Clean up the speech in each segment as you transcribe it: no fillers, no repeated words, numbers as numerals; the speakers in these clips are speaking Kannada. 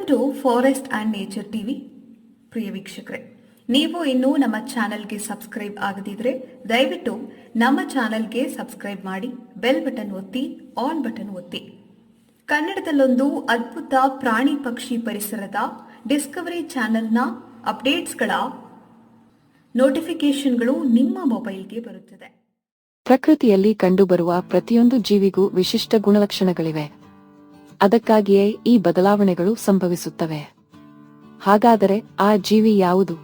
To forest and nature TV. ಪ್ರಿಯ ವೀಕ್ಷಕರೇ, ನೀವು ಇನ್ನೂ ನಮ್ಮ ಚಾನೆಲ್ಗೆ ಸಬ್ಸ್ಕ್ರೈಬ್ ಆಗದಿದ್ರೆ ದಯವಿಟ್ಟು ನಮ್ಮ ಚಾನೆಲ್ಗೆ ಸಬ್ಸ್ಕ್ರೈಬ್ ಮಾಡಿ, ಬೆಲ್ ಬಟನ್ ಒತ್ತಿ, ಆಲ್ ಬಟನ್ ಒತ್ತಿ. ಕನ್ನಡದಲ್ಲೊಂದು ಅದ್ಭುತ ಪ್ರಾಣಿ ಪಕ್ಷಿ ಪರಿಸರದ ಡಿಸ್ಕವರಿ ಚಾನೆಲ್ನ ಅಪ್ಡೇಟ್ಸ್ಗಳ ನೋಟಿಫಿಕೇಶನ್ಗಳು ನಿಮ್ಮ ಮೊಬೈಲ್ಗೆ ಬರುತ್ತದೆ. ಪ್ರಕೃತಿಯಲ್ಲಿ ಕಂಡುಬರುವ ಪ್ರತಿಯೊಂದು ಜೀವಿಗೂ ವಿಶಿಷ್ಟ ಗುಣಲಕ್ಷಣಗಳಿವೆ. ಅದಕ್ಕಾಗಿಯೇ ಈ ಬದಲಾವಣೆಗಳು ಸಂಭವಿಸುತ್ತವೆ. ಹಾಗಾದರೆ ಆ ಜೀವಿ ಯಾವುದು?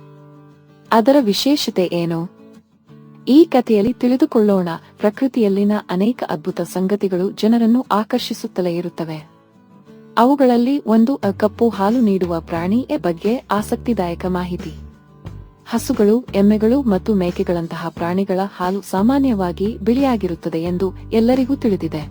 ಅದರ ವಿಶೇಷತೆ ಏನು? ಈ ಕಥೆಯಲ್ಲಿ ತಿಳಿದುಕೊಳ್ಳೋಣ. ಪ್ರಕೃತಿಯಲ್ಲಿನ ಅನೇಕ ಅದ್ಭುತ ಸಂಗತಿಗಳು ಜನರನ್ನು ಆಕರ್ಷಿಸುತ್ತಲೇ ಇರುತ್ತವೆ. ಅವುಗಳಲ್ಲಿ ಒಂದು ಕಪ್ಪು ಹಾಲು ನೀಡುವ ಪ್ರಾಣಿಯ ಬಗ್ಗೆ ಆಸಕ್ತಿದಾಯಕ ಮಾಹಿತಿ. ಹಸುಗಳು, ಎಮ್ಮೆಗಳು ಮತ್ತು ಮೇಕೆಗಳಂತಹ ಪ್ರಾಣಿಗಳ ಹಾಲು ಸಾಮಾನ್ಯವಾಗಿ ಬಿಳಿಯಾಗಿರುತ್ತದೆ ಎಂದು ಎಲ್ಲರಿಗೂ ತಿಳಿದಿದೆ.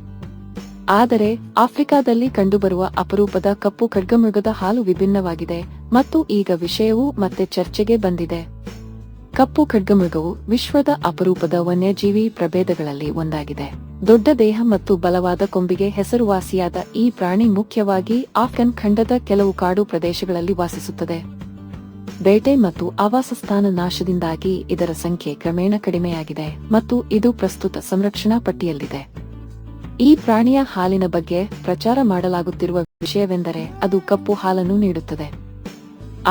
ಆದರೆ ಆಫ್ರಿಕಾದಲ್ಲಿ ಕಂಡುಬರುವ ಅಪರೂಪದ ಕಪ್ಪು ಖಡ್ಗಮೃಗದ ಹಾಲು ವಿಭಿನ್ನವಾಗಿದೆ ಮತ್ತು ಈಗ ವಿಷಯವು ಮತ್ತೆ ಚರ್ಚೆಗೆ ಬಂದಿದೆ. ಕಪ್ಪು ಖಡ್ಗಮೃಗವು ವಿಶ್ವದ ಅಪರೂಪದ ವನ್ಯಜೀವಿ ಪ್ರಭೇದಗಳಲ್ಲಿ ಒಂದಾಗಿದೆ. ದೊಡ್ಡ ದೇಹ ಮತ್ತು ಬಲವಾದ ಕೊಂಬಿಗೆ ಹೆಸರುವಾಸಿಯಾದ ಈ ಪ್ರಾಣಿ ಮುಖ್ಯವಾಗಿ ಆಫ್ರಿಕನ್ ಖಂಡದ ಕೆಲವು ಕಾಡು ಪ್ರದೇಶಗಳಲ್ಲಿ ವಾಸಿಸುತ್ತದೆ. ಬೇಟೆ ಮತ್ತು ಆವಾಸಸ್ಥಾನ ನಾಶದಿಂದಾಗಿ ಇದರ ಸಂಖ್ಯೆ ಕ್ರಮೇಣ ಕಡಿಮೆಯಾಗಿದೆ ಮತ್ತು ಇದು ಪ್ರಸ್ತುತ ಸಂರಕ್ಷಣಾ ಪಟ್ಟಿಯಲ್ಲಿದೆ. ಈ ಪ್ರಾಣಿಯ ಹಾಲಿನ ಬಗ್ಗೆ ಪ್ರಚಾರ ಮಾಡಲಾಗುತ್ತಿರುವ ವಿಷಯವೆಂದರೆ ಅದು ಕಪ್ಪು ಹಾಲನ್ನು ನೀಡುತ್ತದೆ.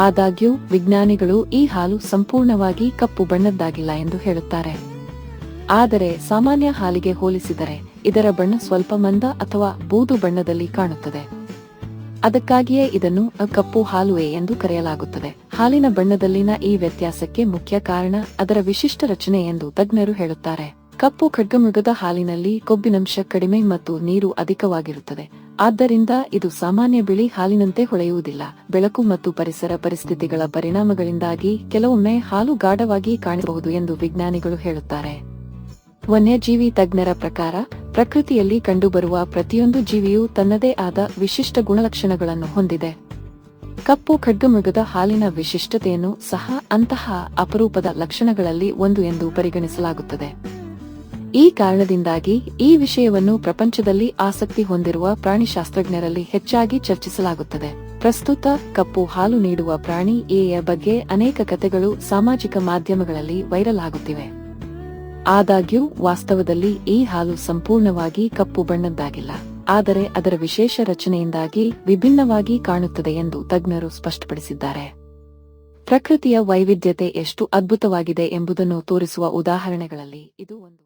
ಆದಾಗ್ಯೂ ವಿಜ್ಞಾನಿಗಳು ಈ ಹಾಲು ಸಂಪೂರ್ಣವಾಗಿ ಕಪ್ಪು ಬಣ್ಣದ್ದಾಗಿಲ್ಲ ಎಂದು ಹೇಳುತ್ತಾರೆ. ಆದರೆ ಸಾಮಾನ್ಯ ಹಾಲಿಗೆ ಹೋಲಿಸಿದರೆ ಇದರ ಬಣ್ಣ ಸ್ವಲ್ಪ ಮಂದ ಅಥವಾ ಬೂದು ಬಣ್ಣದಲ್ಲಿ ಕಾಣುತ್ತದೆ. ಅದಕ್ಕಾಗಿಯೇ ಇದನ್ನು ಕಪ್ಪು ಹಾಲುವೆ ಎಂದು ಕರೆಯಲಾಗುತ್ತದೆ. ಹಾಲಿನ ಬಣ್ಣದಲ್ಲಿನ ಈ ವ್ಯತ್ಯಾಸಕ್ಕೆ ಮುಖ್ಯ ಕಾರಣ ಅದರ ವಿಶಿಷ್ಟ ರಚನೆ ಎಂದು ತಜ್ಞರು ಹೇಳುತ್ತಾರೆ. ಕಪ್ಪು ಖಡ್ಗಮೃಗದ ಹಾಲಿನಲ್ಲಿ ಕೊಬ್ಬಿನಂಶ ಕಡಿಮೆ ಮತ್ತು ನೀರು ಅಧಿಕವಾಗಿರುತ್ತದೆ. ಆದ್ದರಿಂದ ಇದು ಸಾಮಾನ್ಯ ಬಿಳಿ ಹಾಲಿನಂತೆ ಹೊಳೆಯುವುದಿಲ್ಲ. ಬೆಳಕು ಮತ್ತು ಪರಿಸರ ಪರಿಸ್ಥಿತಿಗಳ ಪರಿಣಾಮಗಳಿಂದಾಗಿ ಕೆಲವೊಮ್ಮೆ ಹಾಲು ಗಾಢವಾಗಿ ಕಾಣಬಹುದು ಎಂದು ವಿಜ್ಞಾನಿಗಳು ಹೇಳುತ್ತಾರೆ. ವನ್ಯಜೀವಿ ತಜ್ಞರ ಪ್ರಕಾರ ಪ್ರಕೃತಿಯಲ್ಲಿ ಕಂಡುಬರುವ ಪ್ರತಿಯೊಂದು ಜೀವಿಯೂ ತನ್ನದೇ ಆದ ವಿಶಿಷ್ಟ ಗುಣಲಕ್ಷಣಗಳನ್ನು ಹೊಂದಿದೆ. ಕಪ್ಪು ಖಡ್ಗಮೃಗದ ಹಾಲಿನ ವಿಶಿಷ್ಟತೆಯನ್ನು ಸಹ ಅಂತಹ ಅಪರೂಪದ ಲಕ್ಷಣಗಳಲ್ಲಿ ಒಂದು ಎಂದು ಪರಿಗಣಿಸಲಾಗುತ್ತದೆ. ಈ ಕಾರಣದಿಂದಾಗಿ ಈ ವಿಷಯವನ್ನು ಪ್ರಪಂಚದಲ್ಲಿ ಆಸಕ್ತಿ ಹೊಂದಿರುವ ಪ್ರಾಣಿಶಾಸ್ತ್ರಜ್ಞರಲ್ಲಿ ಹೆಚ್ಚಾಗಿ ಚರ್ಚಿಸಲಾಗುತ್ತದೆ. ಪ್ರಸ್ತುತ ಕಪ್ಪು ಹಾಲು ನೀಡುವ ಪ್ರಾಣಿ ಎಯ ಬಗ್ಗೆ ಅನೇಕ ಕಥೆಗಳು ಸಾಮಾಜಿಕ ಮಾಧ್ಯಮಗಳಲ್ಲಿ ವೈರಲ್ ಆಗುತ್ತಿವೆ. ಆದಾಗ್ಯೂ ವಾಸ್ತವದಲ್ಲಿ ಈ ಹಾಲು ಸಂಪೂರ್ಣವಾಗಿ ಕಪ್ಪು ಬಣ್ಣದ್ದಾಗಿಲ್ಲ, ಆದರೆ ಅದರ ವಿಶೇಷ ರಚನೆಯಿಂದಾಗಿ ವಿಭಿನ್ನವಾಗಿ ಕಾಣುತ್ತದೆ ಎಂದು ತಜ್ಞರು ಸ್ಪಷ್ಟಪಡಿಸಿದ್ದಾರೆ. ಪ್ರಕೃತಿಯ ವೈವಿಧ್ಯತೆ ಎಷ್ಟು ಅದ್ಭುತವಾಗಿದೆ ಎಂಬುದನ್ನು ತೋರಿಸುವ ಉದಾಹರಣೆಗಳಲ್ಲಿ ಇದು ಒಂದು.